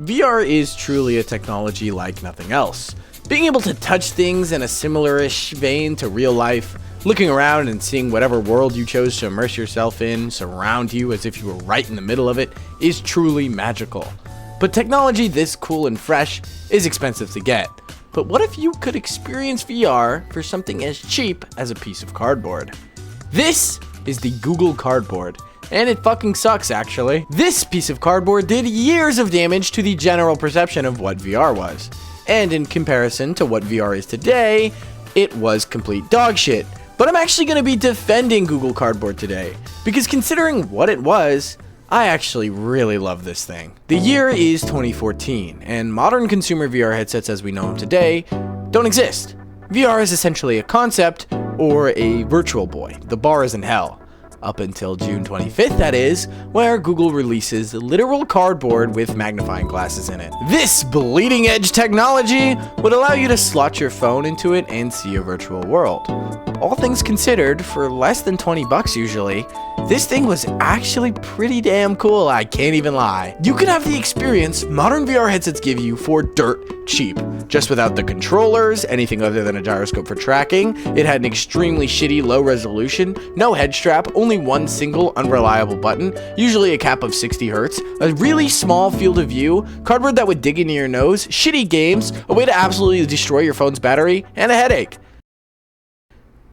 VR is truly a technology like nothing else. Being able to touch things in a similar-ish vein to real life, looking around and seeing whatever world you chose to immerse yourself in surround you as if you were right in the middle of it is truly magical. But technology this cool and fresh is expensive to get. But what if you could experience VR for something as cheap as a piece of cardboard? This is the Google Cardboard. And it fucking sucks, actually. This piece of cardboard did years of damage to the general perception of what VR was. And in comparison to what VR is today, it was complete dog shit. But I'm actually going to be defending Google Cardboard today, because considering what it was, I actually really love this thing. The year is 2014, and modern consumer VR headsets as we know them today don't exist. VR is essentially a concept, or a virtual boy. The bar is in hell. Up until June 25th, that is, where Google releases literal cardboard with magnifying glasses in it. This bleeding edge technology would allow you to slot your phone into it and see a virtual world. All things considered, for less than 20 bucks usually, this thing was actually pretty damn cool, I can't even lie. You could have the experience modern VR headsets give you for dirt cheap. Just without the controllers, anything other than a gyroscope for tracking, it had an extremely shitty low resolution, no head strap, only one single unreliable button, usually a cap of 60 Hz, a really small field of view, cardboard that would dig into your nose, shitty games, a way to absolutely destroy your phone's battery, and a headache.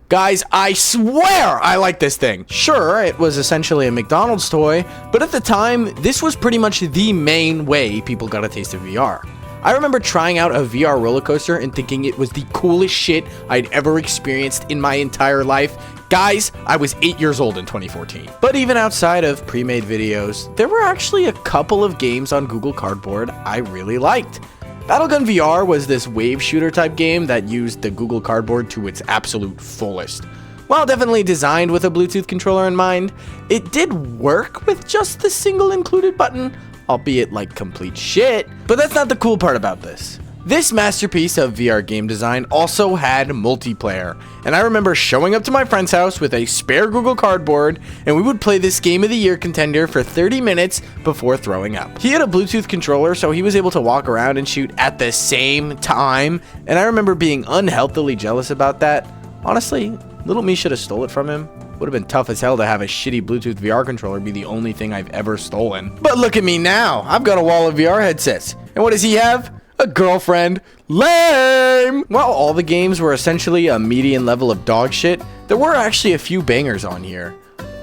Guys, I swear I like this thing. Sure, it was essentially a McDonald's toy, but at the time, this was pretty much the main way people got a taste of VR. I remember trying out a VR roller coaster and thinking it was the coolest shit I'd ever experienced in my entire life. Guys, I was 8 years old in 2014. But even outside of pre-made videos, there were actually a couple of games on Google Cardboard I really liked. Battlegun VR was this wave shooter type game that used the Google Cardboard to its absolute fullest. While definitely designed with a Bluetooth controller in mind, it did work with just the single included button, albeit like complete shit. But that's not the cool part about this. This masterpiece of VR game design also had multiplayer, and I remember showing up to my friend's house with a spare Google Cardboard, and we would play this Game of the Year contender for 30 minutes before throwing up. He had a Bluetooth controller, so he was able to walk around and shoot at the same time, and I remember being unhealthily jealous about that. Honestly, little me should have stole it from him. Would have been tough as hell to have a shitty Bluetooth VR controller be the only thing I've ever stolen. But look at me now, I've got a wall of VR headsets, and what does he have? A girlfriend. Lame! While all the games were essentially a median level of dog shit, there were actually a few bangers on here.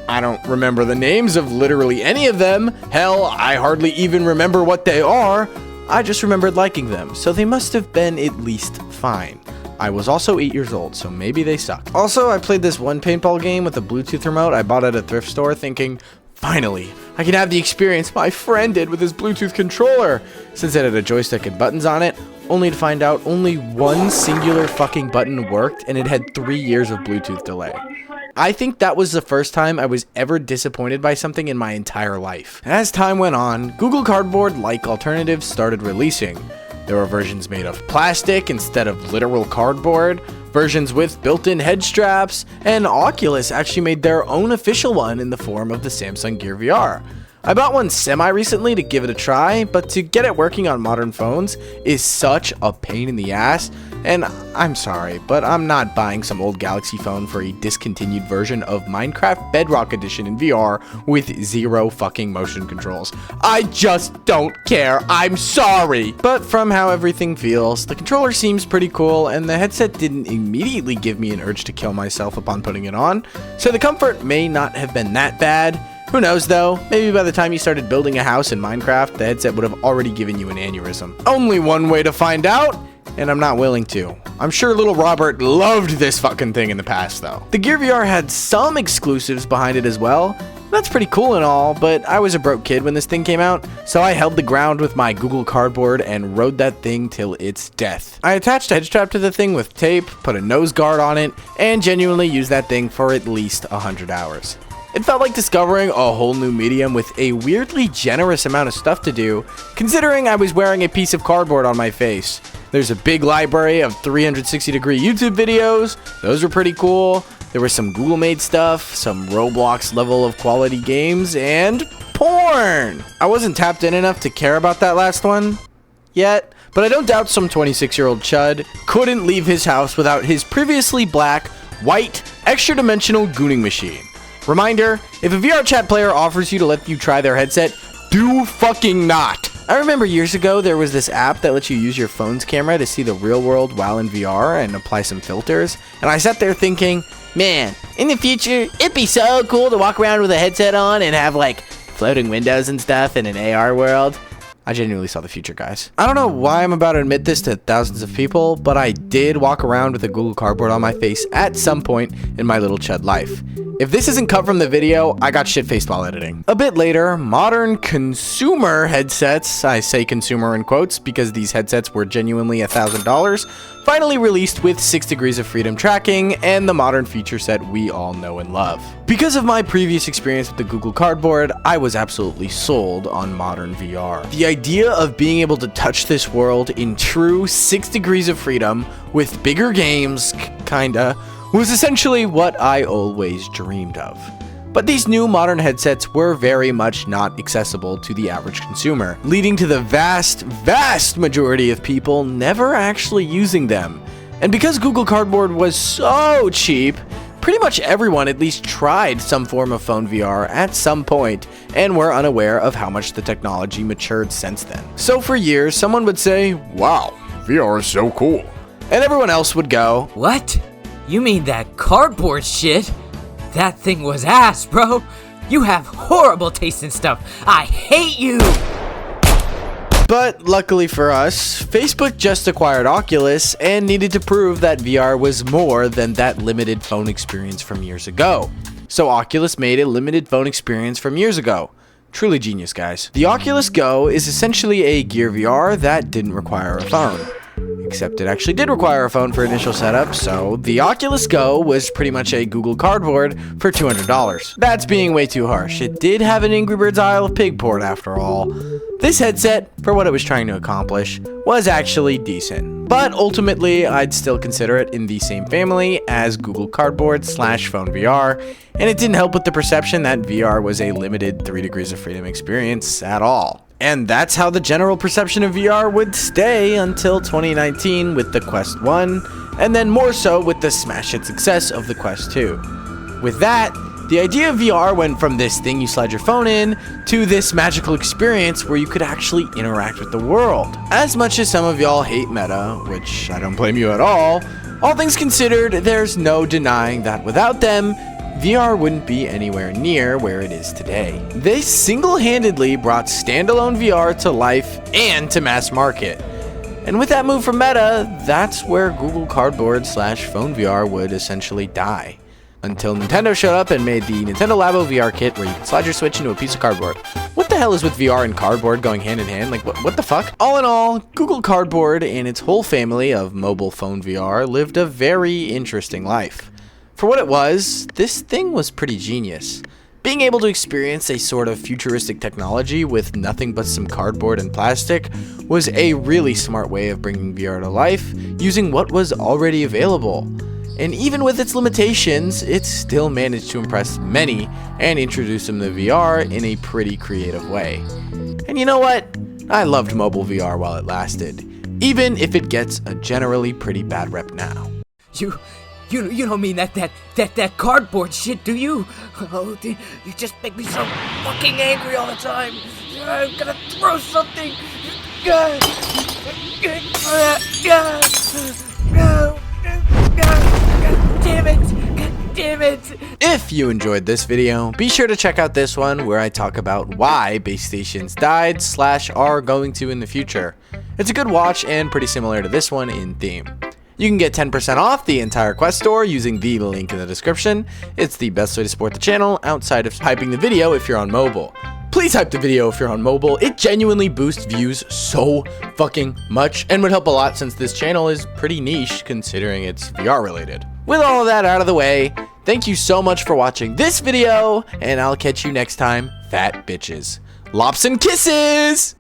I don't remember the names of literally any of them. Hell, I hardly even remember what they are. I just remembered liking them, so they must have been at least fine. I was also 8 years old, so maybe they sucked. Also, I played this one paintball game with a Bluetooth remote I bought at a thrift store thinking, finally, I can have the experience my friend did with his Bluetooth controller, since it had a joystick and buttons on it, only to find out only one singular fucking button worked and it had 3 years of Bluetooth delay. I think that was the first time I was ever disappointed by something in my entire life. As time went on, Google Cardboard-like alternatives started releasing. There were versions made of plastic instead of literal cardboard, versions with built-in head straps, and Oculus actually made their own official one in the form of the Samsung Gear VR. I bought one semi-recently to give it a try, but to get it working on modern phones is such a pain in the ass, and I'm sorry, but I'm not buying some old Galaxy phone for a discontinued version of Minecraft Bedrock Edition in VR with zero fucking motion controls. I just don't care, I'm sorry! But from how everything feels, the controller seems pretty cool, and the headset didn't immediately give me an urge to kill myself upon putting it on, so the comfort may not have been that bad. Who knows though, maybe by the time you started building a house in Minecraft, the headset would have already given you an aneurysm. Only one way to find out, and I'm not willing to. I'm sure little Robert loved this fucking thing in the past though. The Gear VR had some exclusives behind it as well. That's pretty cool and all, but I was a broke kid when this thing came out, so I held the ground with my Google Cardboard and rode that thing till its death. I attached a head strap to the thing with tape, put a nose guard on it, and genuinely used that thing for at least 100 hours. It felt like discovering a whole new medium with a weirdly generous amount of stuff to do, considering I was wearing a piece of cardboard on my face. There's a big library of 360-degree YouTube videos. Those were pretty cool. There was some Google-made stuff, some Roblox level of quality games, and porn. I wasn't tapped in enough to care about that last one yet, but I don't doubt some 26-year-old chud couldn't leave his house without his previously black, white, extra-dimensional gooning machine. Reminder, if a VR chat player offers you to let you try their headset, do fucking not. I remember years ago there was this app that lets you use your phone's camera to see the real world while in VR and apply some filters, and I sat there thinking, man, in the future, it'd be so cool to walk around with a headset on and have like floating windows and stuff in an AR world. I genuinely saw the future, guys. I don't know why I'm about to admit this to thousands of people, but I did walk around with a Google Cardboard on my face at some point in my little chud life. If this isn't cut from the video, I got shit-faced while editing. A bit later, modern consumer headsets, I say consumer in quotes because these headsets were genuinely $1,000, finally released with 6 degrees of freedom tracking and the modern feature set we all know and love. Because of my previous experience with the Google Cardboard, I was absolutely sold on modern VR. The idea of being able to touch this world in true 6 degrees of freedom with bigger games, kinda, was essentially what I always dreamed of. But these new modern headsets were very much not accessible to the average consumer, leading to the vast majority of people never actually using them. And because Google Cardboard was so cheap, pretty much everyone at least tried some form of phone VR at some point and were unaware of how much the technology matured since then. So for years, someone would say, wow, VR is so cool. And everyone else would go, what? You mean that cardboard shit? That thing was ass, bro. You have horrible taste in stuff. I hate you. But luckily for us, Facebook just acquired Oculus and needed to prove that VR was more than that limited phone experience from years ago. So Oculus made a limited phone experience from years ago. Truly genius, guys. The Oculus Go is essentially a Gear VR that didn't require a phone. Except it actually did require a phone for initial setup, so the Oculus Go was pretty much a Google Cardboard for $200. That's being way too harsh. It did have an Angry Birds Isle of Pig port after all. This headset, for what it was trying to accomplish, was actually decent. But ultimately, I'd still consider it in the same family as Google Cardboard / Phone VR, and it didn't help with the perception that VR was a limited 3 degrees of freedom experience at all. And that's how the general perception of VR would stay until 2019 with the Quest 1, and then more so with the smash hit success of the Quest 2. With that, the idea of VR went from this thing you slide your phone in to this magical experience where you could actually interact with the world. As much as some of y'all hate Meta, which I don't blame you at all things considered, there's no denying that without them, VR wouldn't be anywhere near where it is today. They single-handedly brought standalone VR to life and to mass market. And with that move from Meta, that's where Google Cardboard / Phone VR would essentially die. Until Nintendo showed up and made the Nintendo Labo VR kit where you can slide your Switch into a piece of cardboard. What the hell is with VR and cardboard going hand in hand? Like, what the fuck? All in all, Google Cardboard and its whole family of mobile phone VR lived a very interesting life. For what it was, this thing was pretty genius. Being able to experience a sort of futuristic technology with nothing but some cardboard and plastic was a really smart way of bringing VR to life using what was already available. And even with its limitations, it still managed to impress many and introduce them to VR in a pretty creative way. And you know what? I loved mobile VR while it lasted, even if it gets a generally pretty bad rep now. You don't mean that cardboard shit, do you? Oh, you just make me so fucking angry all the time. I'm gonna throw something. God damn it! God damn it! If you enjoyed this video, be sure to check out this one where I talk about why base stations died / are going to in the future. It's a good watch and pretty similar to this one in theme. You can get 10% off the entire Quest store using the link in the description. It's the best way to support the channel outside of hyping the video if you're on mobile. Please hype the video if you're on mobile. It genuinely boosts views so fucking much and would help a lot since this channel is pretty niche considering it's VR related. With all of that out of the way, thank you so much for watching this video and I'll catch you next time, fat bitches. Lops and kisses!